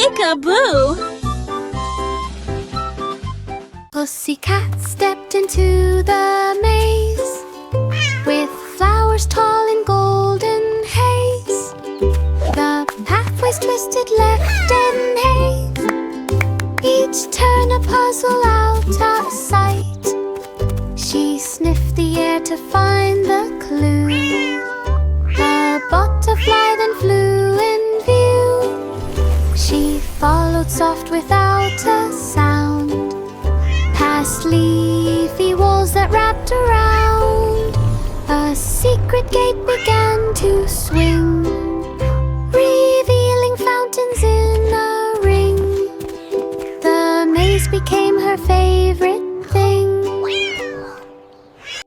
Peek-a-boo! Pussycat stepped into the maze with flowers tall in golden haze. The pathways twisted left and haze, each turn a puzzle out of sight. She sniffed the air to find the clue. A butterfly then flew in view. She followed soft without a sound, past leafy walls that wrapped around. A secret gate began to swing, revealing fountains in a ring. The maze became her favorite thing.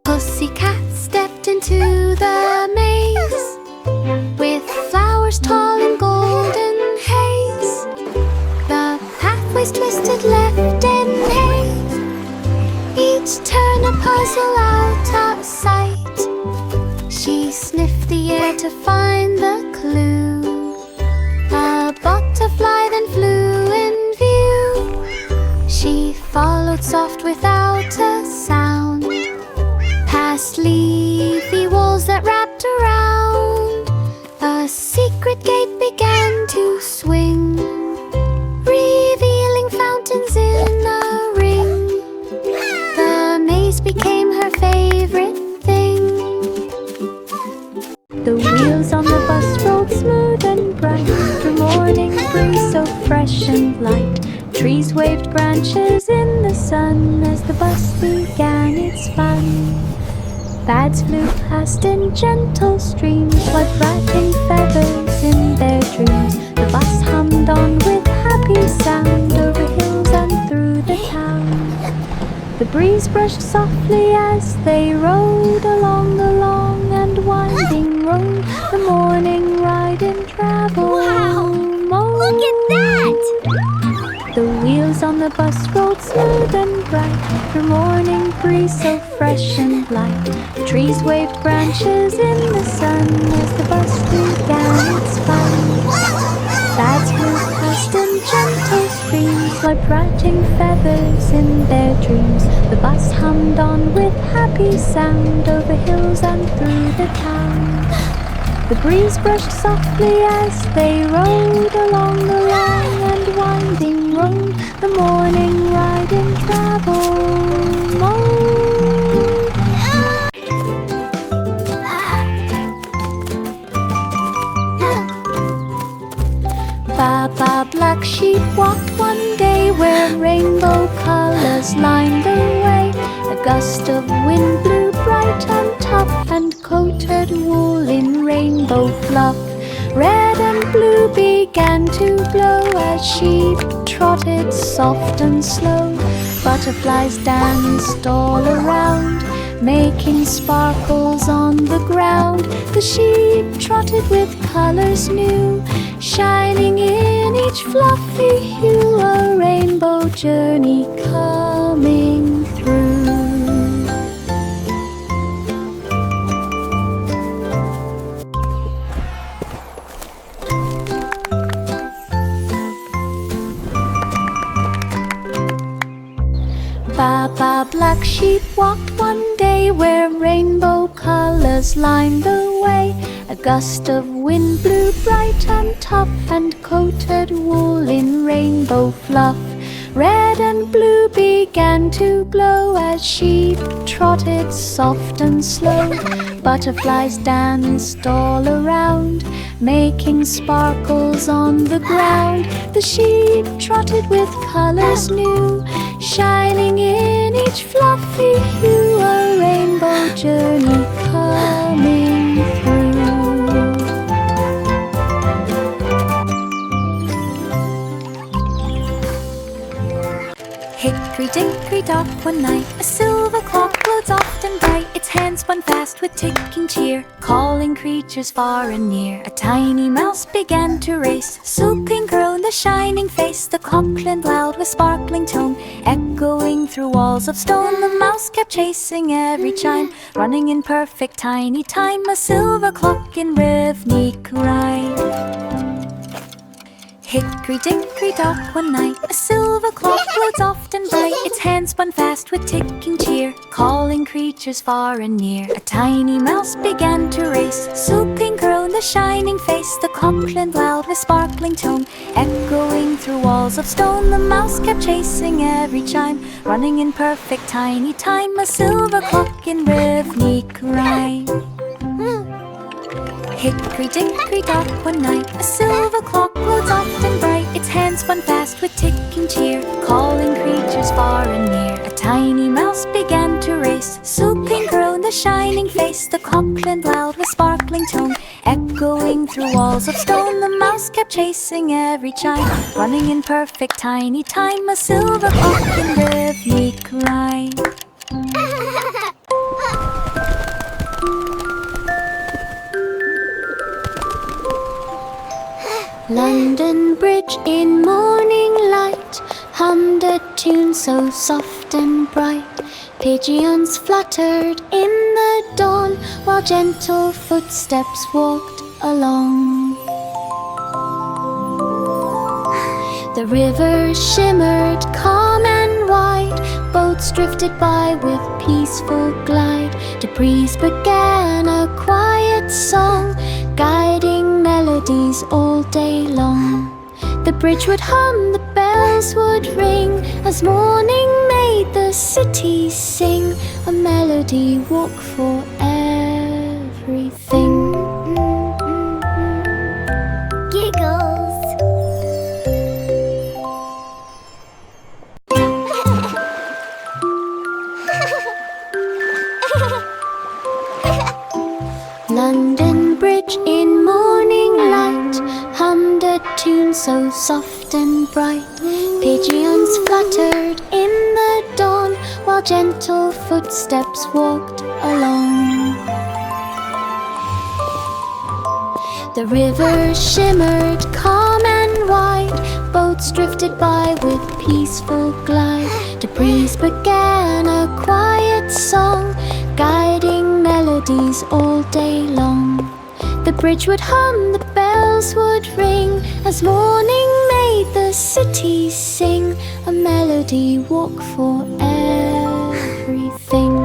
Pussycat stepped into the maze with flowers tall in golden haze. The pathways twisted left and haze, each turn a puzzle out of sight. She sniffed the air to find the clue. A butterfly then flew in view. She followed soft without a sound, past leafy walls that wrapped around. A secret gate began to swing, revealing fountains in a ring. The maze became her favorite thing. The wheels on the bus rolled smooth and bright, the morning breeze so fresh and light. Trees waved branches in the sun as the bus began its fun. Birds flew past in gentle streams, like wrapping feathers in their dreams. The bus hummed on with happy sound over hills and through the town. The breeze brushed softly as they rode along the long and winding road. The morning ride in travel mode. Look at that! The wheels on the bus rolled smooth and bright, the morning breeze so fresh and light. Trees waved branches in the sun as the bus began its fun. Birds flew past in gentle streams, like writing feathers in their dreams. The bus hummed on with happy sound over hills and through the town. The breeze brushed softly as they rode along the long and winding road. The morning ride in travel mode. Baba Black Sheep walked one day where rainbow colors lined the way. A gust of wind blew bright and tough and coated wool in rainbow fluff. Red and blue began to glow as sheep trotted soft and slow. Butterflies danced all around, making sparkles on the ground. The sheep trotted with colors new, shining in each fluffy hue. A rainbow journey coming through. Baba Black Sheep walked one day where rainbow colors lined the way. A gust of wind blew bright and tough and coated wool in rainbow fluff. Red and blue began to glow as sheep trotted soft and slow. Butterflies danced all around, making sparkles on the ground. The sheep trotted with colors new, shining in each fluffy hue. A rainbow journey coming through. Hickory-dickory-dock, one night a silver clock glowed soft and bright. Its hands spun fast with ticking cheer, calling creatures far and near. A tiny mouse began to race, so pink grown the shining face. The clock clanged loud with sparkling tone, echoing through walls of stone. The mouse kept chasing every chime, running in perfect tiny time. A silver clock in rhythmic rhyme. Hickory-dickory-dock, one night a silver clock floats soft and bright. Its hands spun fast with ticking cheer, calling creatures far and near. A tiny mouse began to race, swooping crown the shining face. The clock clanged loud with sparkling tone, echoing through walls of stone. The mouse kept chasing every chime, running in perfect tiny time. A silver clock in rhythmic rhyme. Hickory-dickory-dock, one night a silver clock glowed soft and bright. Its hands spun fast with ticking cheer, calling creatures far and near. A tiny mouse began to race, swooping crown the shining face. The clock clanged loud with sparkling tone, echoing through walls of stone. The mouse kept chasing every chime, running in perfect tiny time. A silver clock in rhythmic rhyme. London Bridge in morning light hummed a tune so soft and bright. Pigeons fluttered in the dawn while gentle footsteps walked along. The river shimmered calm and wide, boats drifted by with peaceful glide. The breeze began a quiet song, guiding melodies all day long. The bridge would hum, the bells would ring, as morning made the city sing. A melody walk for everything. Giggles. London Bridge in morning light hummed a tune so soft and bright. Pigeons fluttered in the dawn while gentle footsteps walked along. The river shimmered calm and wide, boats drifted by with peaceful glide. The breeze began a quiet song, guiding melodies all day long. The bridge would hum, the bells would ring, as morning made the city sing. A melody walk for everything.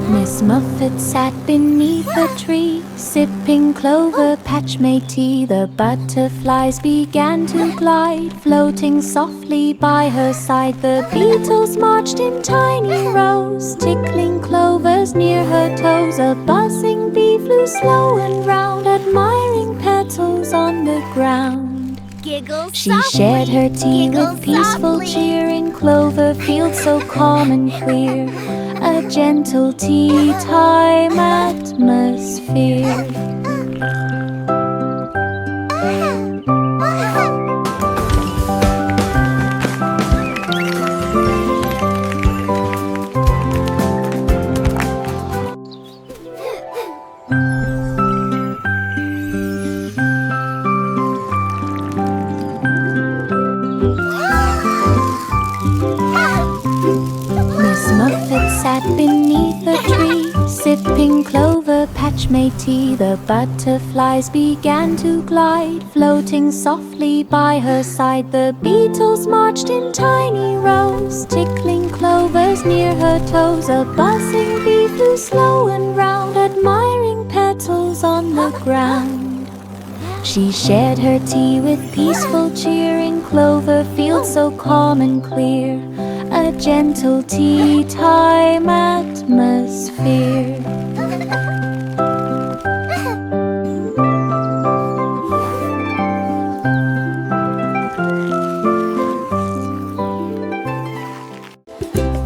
Miss Muffet sat beneath a tree, sipping clover patch made tea. The butterflies began to glide, floating softly by her side. The beetles marched in tiny rows, tickling clovers near her toes. A buzzing bee flew slow and round, admiring petals on the ground. Giggles She softly. shared her tea Giggles with peaceful softly. cheer in clover fields so calm and clear. A gentle tea time atmosphere. Miss Muffet sat beneath a tree, sipping clover patch made tea. The butterflies began to glide, floating softly by her side. The beetles marched in tiny rows, tickling clovers near her toes. A buzzing bee flew slow and round, admiring petals on the ground. She shared her tea with peaceful cheer in clover fields so calm and clear. A gentle tea time atmosphere.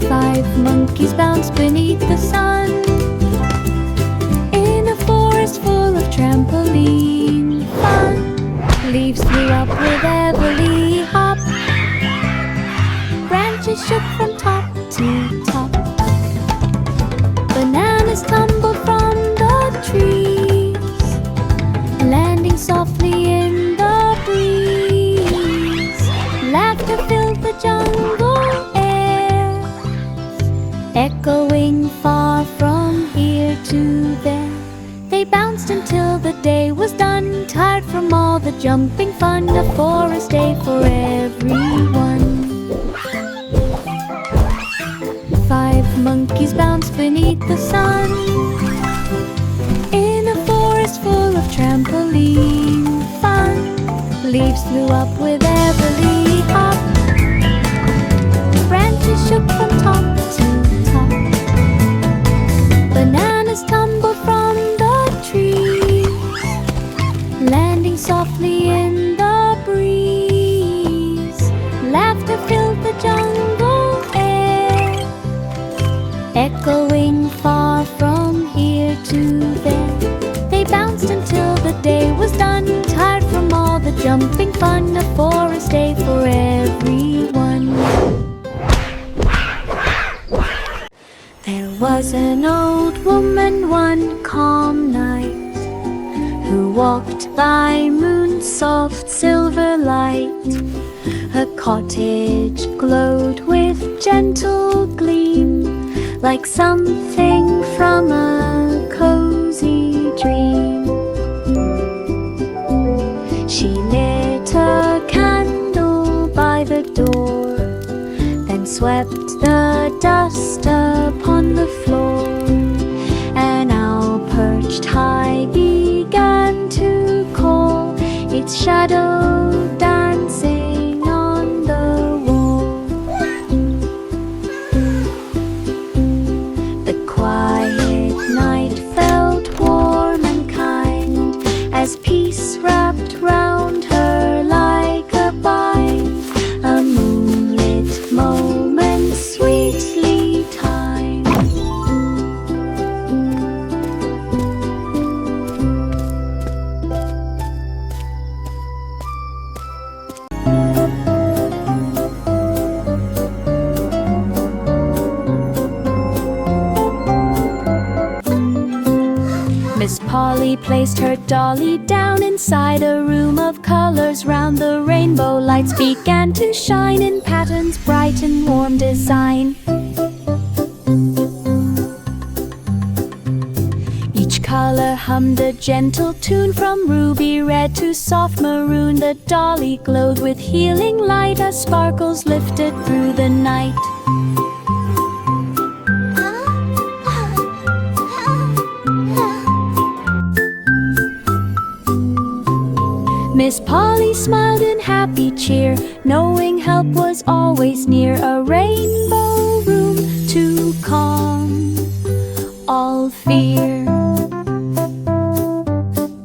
Five monkeys bounced beneath the sun, in a forest full of trampoline fun. Leaves flew up with everly hop, branches shook from top to top. Bananas tumbled from the trees, landing softly echoing far from here to there. They bounced until the day was done, tired from all the jumping fun, a forest day for everyone. 5 monkeys bounced beneath the sun, in a forest full of trampoline fun. Leaves flew up with every hop, branches shook from top to top. Bananas tumbled from the trees, landing softly in the breeze. Laughter filled the jungle air, echoing far from here to there. They bounced until the day was done, tired from all the jumping fun, a forest day for everyone. There was an old woman one calm night, who walked by moon's soft silver light. Her cottage glowed with gentle gleam, like something from a cozy dream. She lit a candle by the door, then swept the dust upon the floor. An owl perched high began to call, its shadow dancing on the wall. The quiet night felt warm and kind, as peace wrapped round her like a bind. A moonlit moment sweetly timed. Miss Polly placed her dolly down inside a room of colors. Round the rainbow lights began to shine in patterns, bright and warm design. Each color hummed a gentle tune, from ruby red to soft maroon. The dolly glowed with healing light as sparkles lifted through the night. Miss Polly smiled in happy cheer, knowing help was always near. A rainbow room to calm all fear.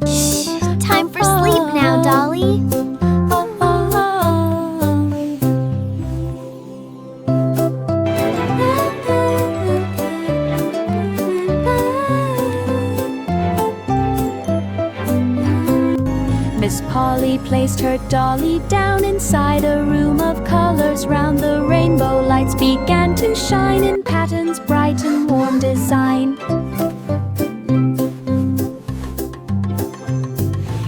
Shh, time for sleep now, Dolly. Miss Polly placed her dolly down inside a room of colors. Round the rainbow lights began to shine in patterns, bright and warm design.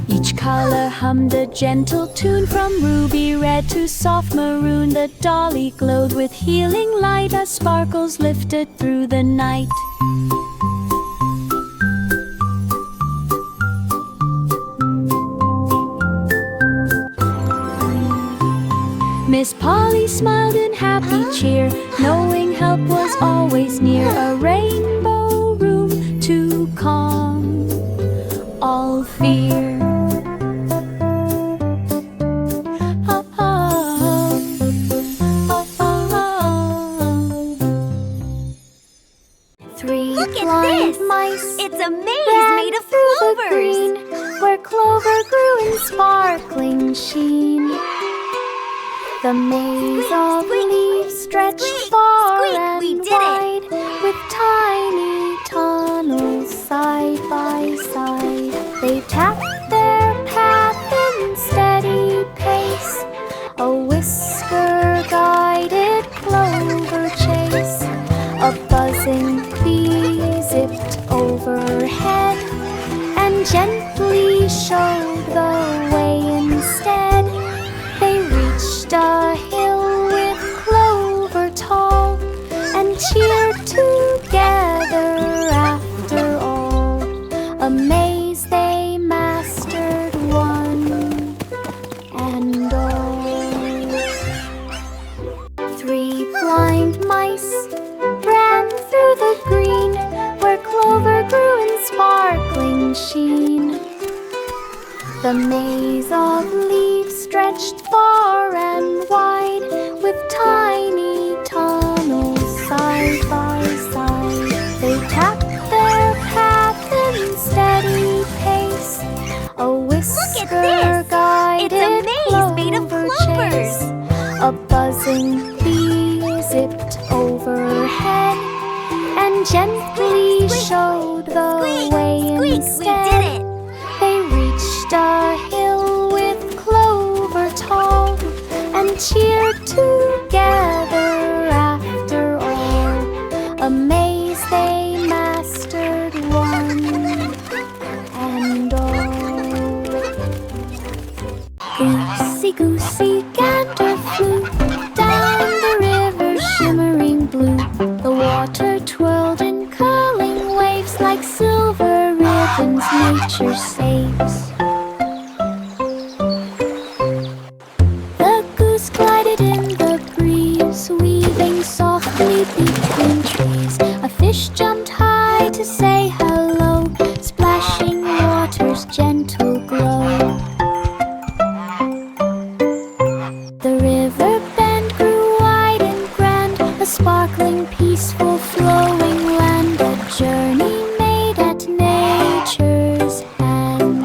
Each color hummed a gentle tune, from ruby red to soft maroon. The dolly glowed with healing light as sparkles lifted through the night. Miss Polly smiled in happy cheer, knowing help was always near. A rainbow room to calm all fear. 3 blind mice. It's a maze ran made of through the clovers. green, where clover grew in sparkling sheen. The maze of leaves stretched squeak, far squeak, and we did it. wide, with tiny tunnels side by side. They tapped their path in steady pace, a whisker-guided clover chase. A buzzing bee zipped overhead and gently showed the way instead. They reached a hill with clover tall and cheered to The maze of leaves stretched far and wide, with tiny tunnels side by side. They tapped their path in steady pace. A whisker guided It's a maze made of clover clovers. chase. A buzzing bee zipped overhead and gently showed the way Squeak, instead. we did it! They reached a hill with clover tall and cheered together after all. A maze they mastered one and all. Goosey, goosey, gander flew down the river shimmering blue. The water twirled in curling waves like silver ribbons nature saves. The goose glided in the breeze, weaving softly between trees. A fish jumped high to say hello, splashing water's gentle glow. The river bend grew wide and grand, a sparkling, peaceful, flowing land, a journey made at nature's hand.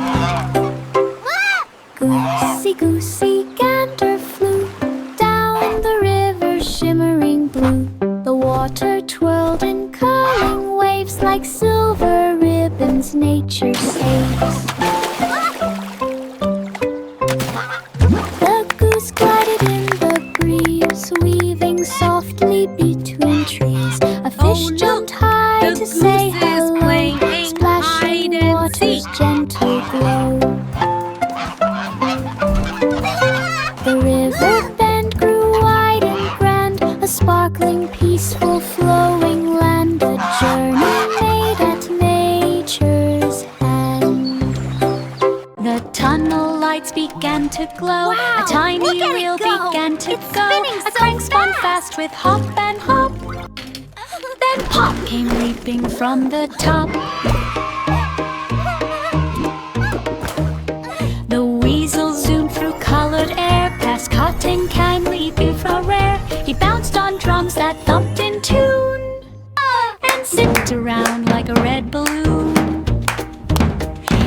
Goosey, goosey, gander flew down the river shimmering blue. The water twirled in curling waves like silver ribbons nature saves. The goose glided in the breeze, weaving softly between trees. A fish jumped high to say hello, splashing water's gentle glow. The river bend grew wide and grand, a sparkling, peaceful, flowing land, a journey made at nature's hand. The tunnel lights began to glow. Wow, A tiny look at it wheel go. began to It's go. spinning A so crank spun fast. fast with hop and hop. Then pop came leaping from the top. The weasel zoomed through colored air, past cotton candy leaping from rare. He bounced on drums that thumped in tune and zipped around like a red balloon.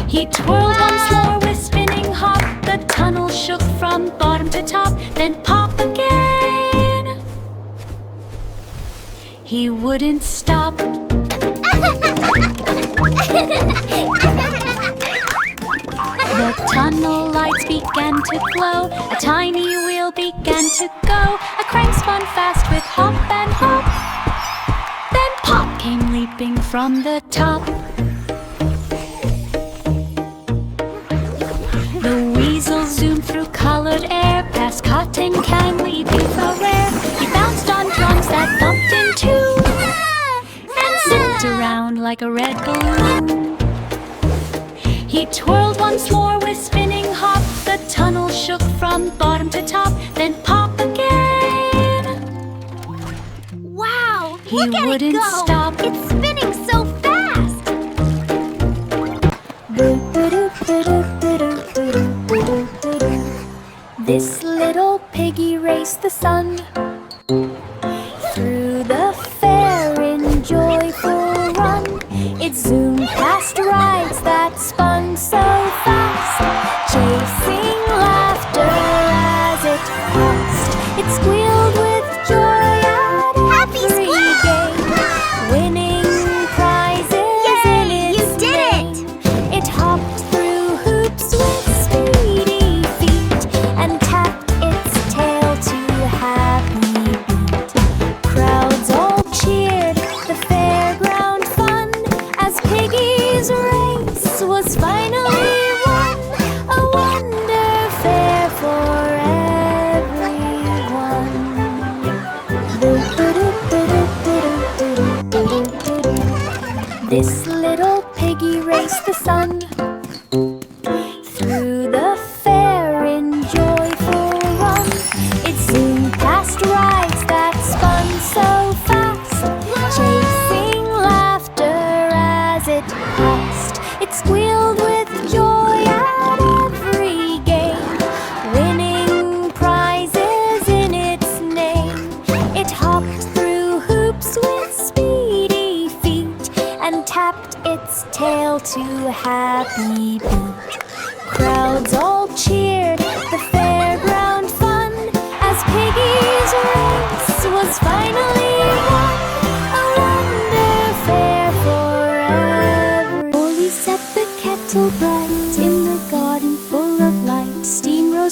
He twirled once more with spinning hop. The tunnel shook from bottom to top, then pop again. He wouldn't stop. The tunnel lights began to glow. A tiny wheel began to go. A crank spun fast with hop and hop. Then pop came leaping from the top. The weasel zoomed through colored air, past cotton candy leaping from rare. He bounced on drums that thumped in tune and zipped around like a red balloon. He twirled once more with spinning hop. The tunnel shook from bottom to top, then pop again. Wow, He look at wouldn't it go! stop. It's spinning so fast! This little piggy raced the sun through the fair in joyful run. It zoomed past rides that spun so fast, chasing laughter as it passed. It squealed with joy at Happy every squeal! game, winning prizes in Yay, its you did name. It hopped through hoops with speedy feet and tapped its tail to happy beat. Crowds all cheered the fairground fun as Piggy's race was finally won. A wonder fair for everyone. This little piggy raced the sun through the fair in joyful run. It zoomed past rides that spun so fast, chasing laughter as it passed. It squealed with joy at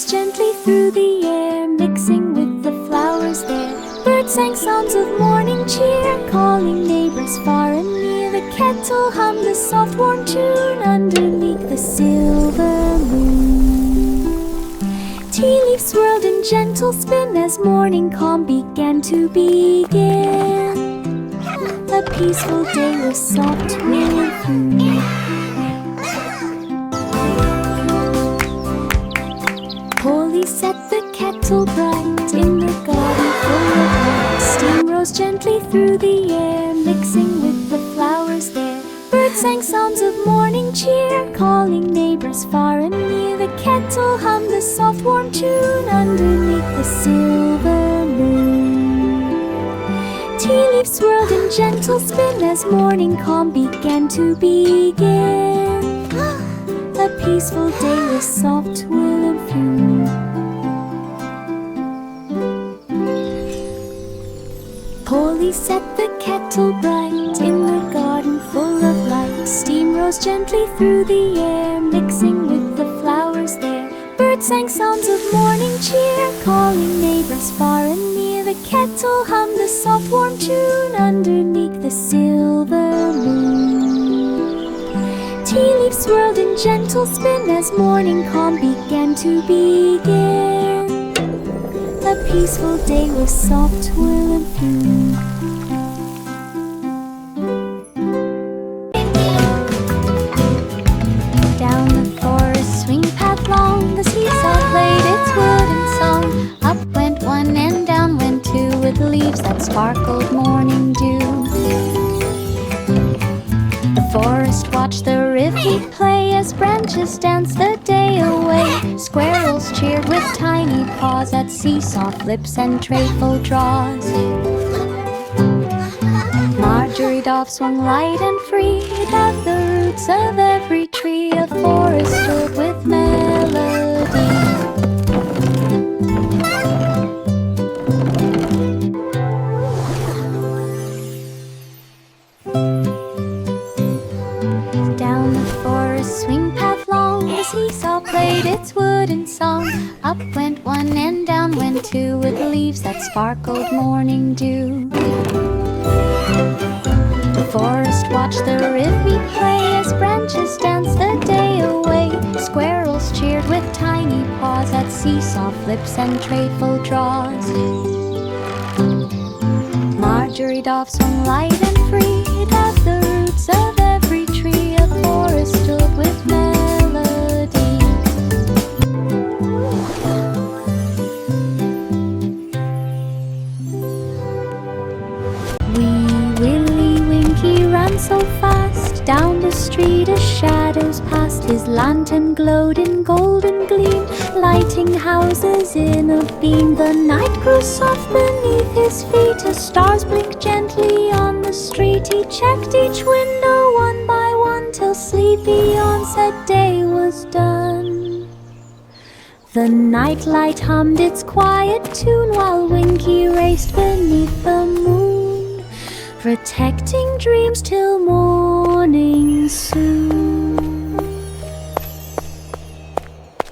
rose gently through the air, mixing with the flowers there. Birds sang songs of morning cheer, calling neighbors far and near. The kettle hummed a soft warm tune underneath the silver moon. Tea leaves swirled in gentle spin as morning calm began to begin. A peaceful day with soft wind. Polly set the kettle bright in the garden full of light. Steam rose gently through the air, mixing with the flowers there. Birds sang songs of morning cheer, calling neighbors far and near. The kettle hummed a soft warm tune underneath the silver moon. Tea leaves swirled in gentle spin as morning calm began to begin. A peaceful day with soft will and fume. Polly set the kettle bright in the garden full of light. Steam rose gently through the air, mixing with the flowers there. Birds sang songs of morning cheer, calling neighbors far and near. The kettle hummed a soft warm tune underneath the silver moon. Tea leaves swirled in gentle spin as morning calm began to begin. A peaceful day with soft will and fume. Down the forest swing path long, the seesaw played its wooden song. Up went one and down went two, with leaves that sparkled morning dew. The forest watched the rivy play as branches danced the day away. Squirrels cheered with tiny paws at seesaw flips and trayful draws. Marjorie Dove swung light and free at the roots of every tree. A forest filled with melody. Down the forest swing path long, the seesaw played its wooden song. Up went one and down went two, with leaves that sparkled morning dew. The forest watched the rivy play as branches danced the day away. Squirrels cheered with tiny paws at seesaw flips and trayful draws. Marjorie Dove swung light and free at the roots of every tree. A forest filled with melody. Wee Willie Winky ran so fast down the street as shadows passed. His lantern glowed in golden gleam, lighting houses in a beam. The night grew soft beneath his feet as stars blinked gently on the street. He checked each window one by one till sleepy onset day was done. The nightlight hummed its quiet tune while Winky raced beneath the moon, protecting dreams till morning soon.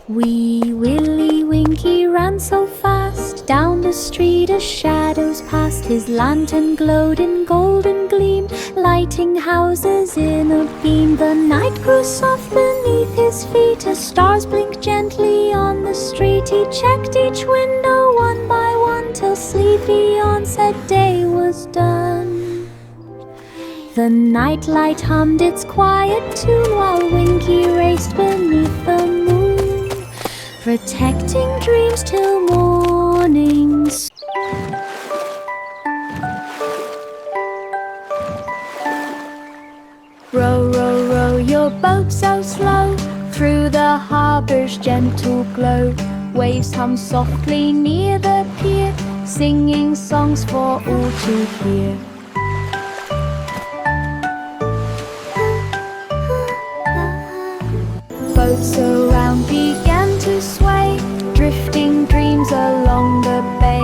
Wee Willie Winky ran so fast down the street as shadows passed. His lantern glowed in golden gleam, lighting houses in a beam. The night grew soft beneath his feet as stars blinked gently on the street. He checked each window one by one till sleepy onset day was done. The nightlight hummed its quiet tune while Winky raced beneath the moon, protecting dreams till morning. Row, row, row your boat so slow through the harbor's gentle glow. Waves hum softly near the pier, singing songs for all to hear. Boats around began to sway, drifting dreams along the bay.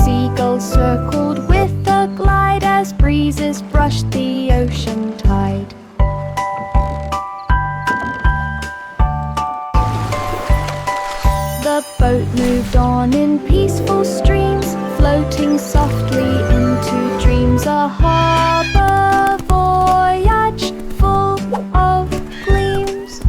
Seagulls circled with a glide as breezes brushed the ocean tide. The The boat moved on in peaceful streams, floating softly into dreams. A harbor voyage full of gleams.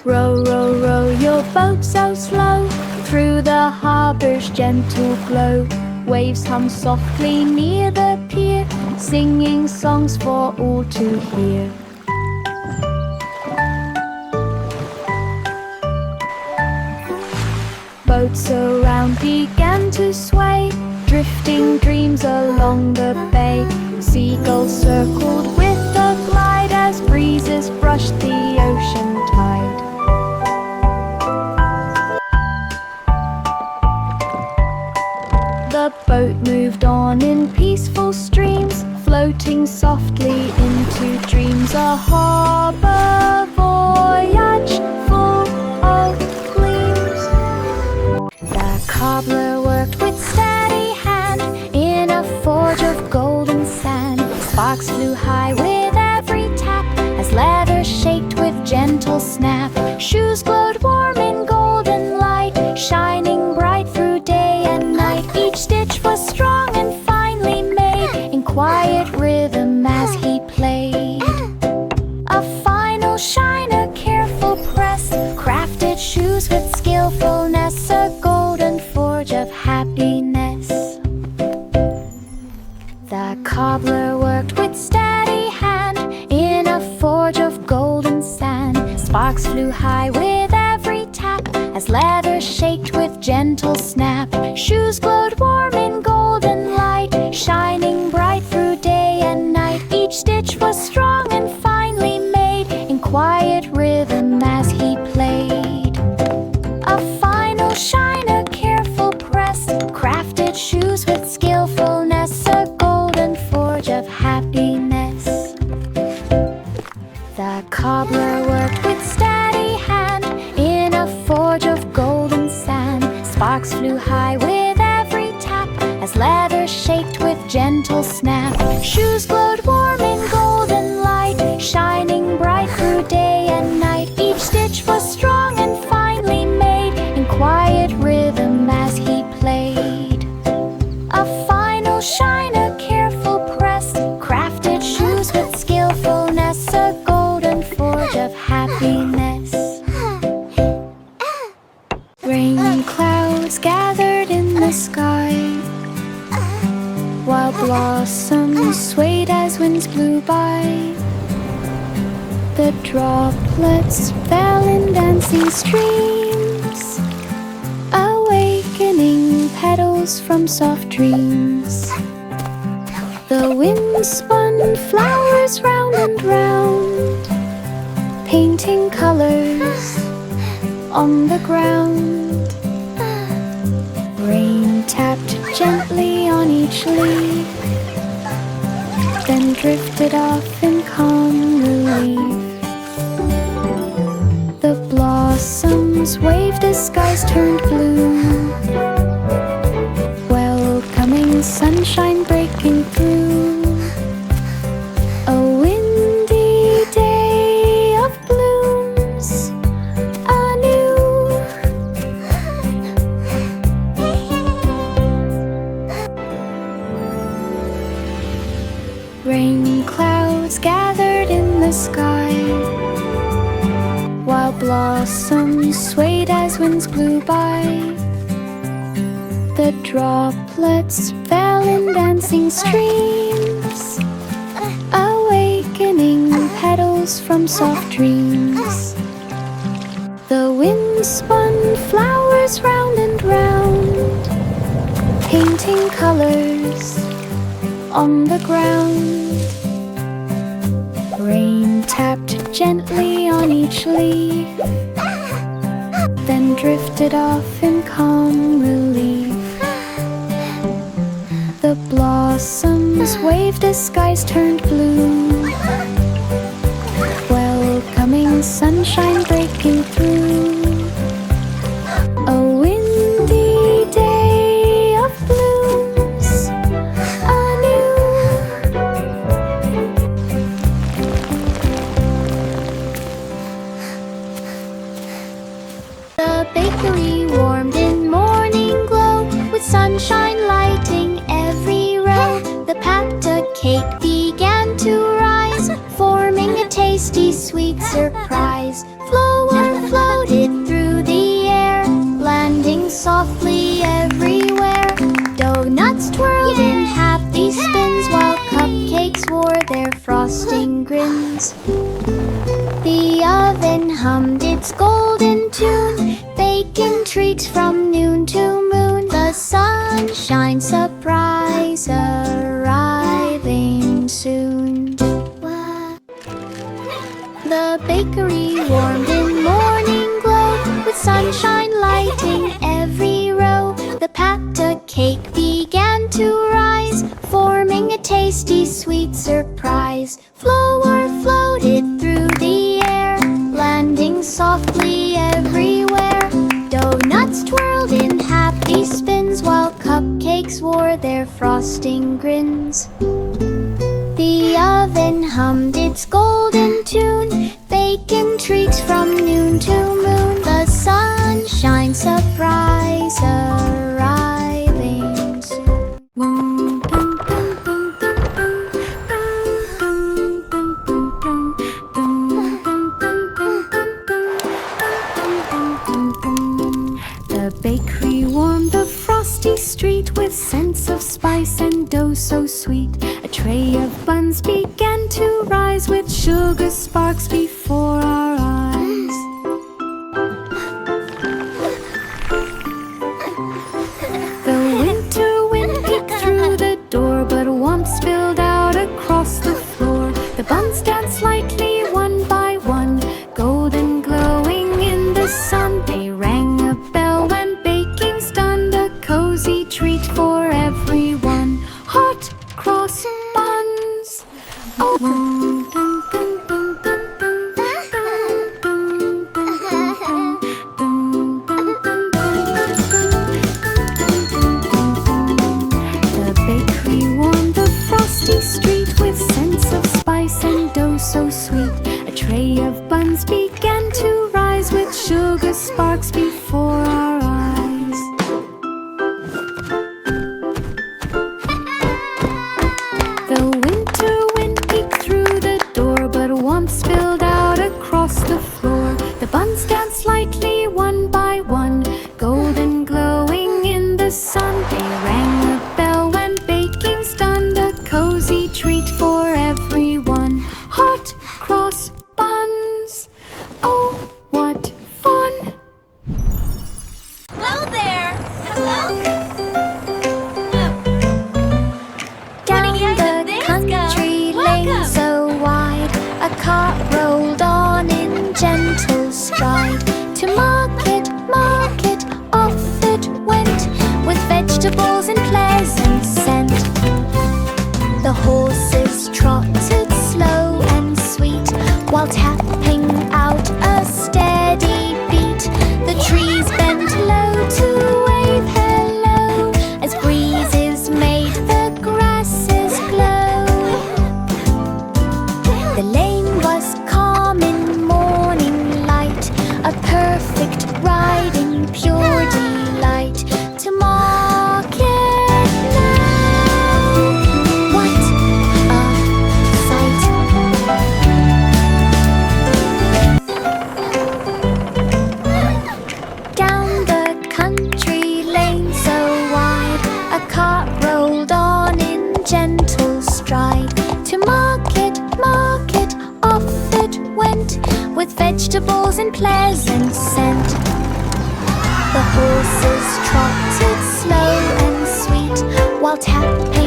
Row, row, row your boat so slow through the harbor's gentle glow. Waves hum softly near the pier, singing songs for all to hear. Boats around began to sway, drifting dreams along the bay. Seagulls circled with a glide as breezes brushed the ocean tide. The boat moved on in peaceful streams, floating softly into dreams. A harbor voyage full of gleams. The cobbler worked with steady hand in a forge of golden sand. Sparks flew high with every tap as leather shaked with gentle snap. Shoes glowed warm in golden light, shining bright through day and night. Each stitch was strong and finely made, in quiet rhythm as he played. A final shine, a careful press, crafted shoes with skillfulness. A golden forge of happiness. The cobbler worked with steady hand in a forge of golden sand. Sparks flew high with every tap as leather shaked with gentle snap. Shoes glowed warm in golden light, shining bright through day and night. Each stitch was strong and finely made, in quiet rhythm as he played. A final shine, a careful press, crafted shoes with skillfulness. A golden forge of happiness. The cobbler worked with steady hand in a forge of golden sand. Sparks flew high with every tap as leather shaked with gentle snap. Shoes glowed warm in golden light, shining bright through day and night. Each stitch was strong and finely made, in quiet rhythm as he played. A final shine, a careful press, crafted shoes with skillfulness. A golden forge of happiness. Rain clouds gathered in the sky, while blossoms swayed as winds blew by. The droplets fell in dancing streams, awakening petals from soft dreams. The wind spun flowers round and round, painting colors on the ground. Rain tapped gently on each leaf, then drifted off in calm relief. The blossoms waved as skies turned blue, welcoming sunshine breaking through. A windy day of blooms anew. Rain clouds gathered in the sky, while blossoms swayed as winds blew by. The droplets fell in dancing streams, awakening petals from soft dreams. The wind spun flowers round and round, painting colors on the ground. Rain tapped gently on each leaf, then drifted off in calm relief. The blossoms waved as skies turned blue, welcoming sunshine breaking through. A windy day of blooms anew. bring a tasty sweet surprise. Flour floated through the air, landing softly everywhere. Donuts twirled in happy spins, while cupcakes wore their frosting grins. The oven hummed its golden tune, baking treats from noon to moon. The sunshine surprise arriving soon. The bakery warmed the frosty street with scents of spice and dough so sweet. A tray of buns began to rise with sugar sparks before our eyes. The winter wind peeked through the door, but warmth spilled out across the floor. The buns danced lightly one by one, golden glowing in the sun. They rang a bell when baking's done, a cozy treat for everyone. Hot cross buns. Oh, the bakery warmed the frosty street with scents of spice and dough so sweet. A tray of buns began to rise with sugar sparks before our eyes. The winter wind peeked through the door, but warmth spilled out across the floor. The buns danced lightly one by one, golden glowing in the sun. They rang a bell when baking's done, a cozy treat for everyone. Hot cross buns. Oh, what fun! Hello there! Hello! Down the country lane so wide, a cart rolled on in gentle stride. To market, market, off it went, with vegetables and pleasant scent. The horses trotted slow and sweet, while tapping out a steady beat. The trees bent low to wave hello, as breezes made the grasses glow. The lane was calm in morning light, a perfect ride in pure delight. To market now, what a sight! Down the country lane so wide, a cart rolled on in gentle stride. To market, market, off it went, with vegetables and pleasant scent. The horses trotted slow and sweet, while tapping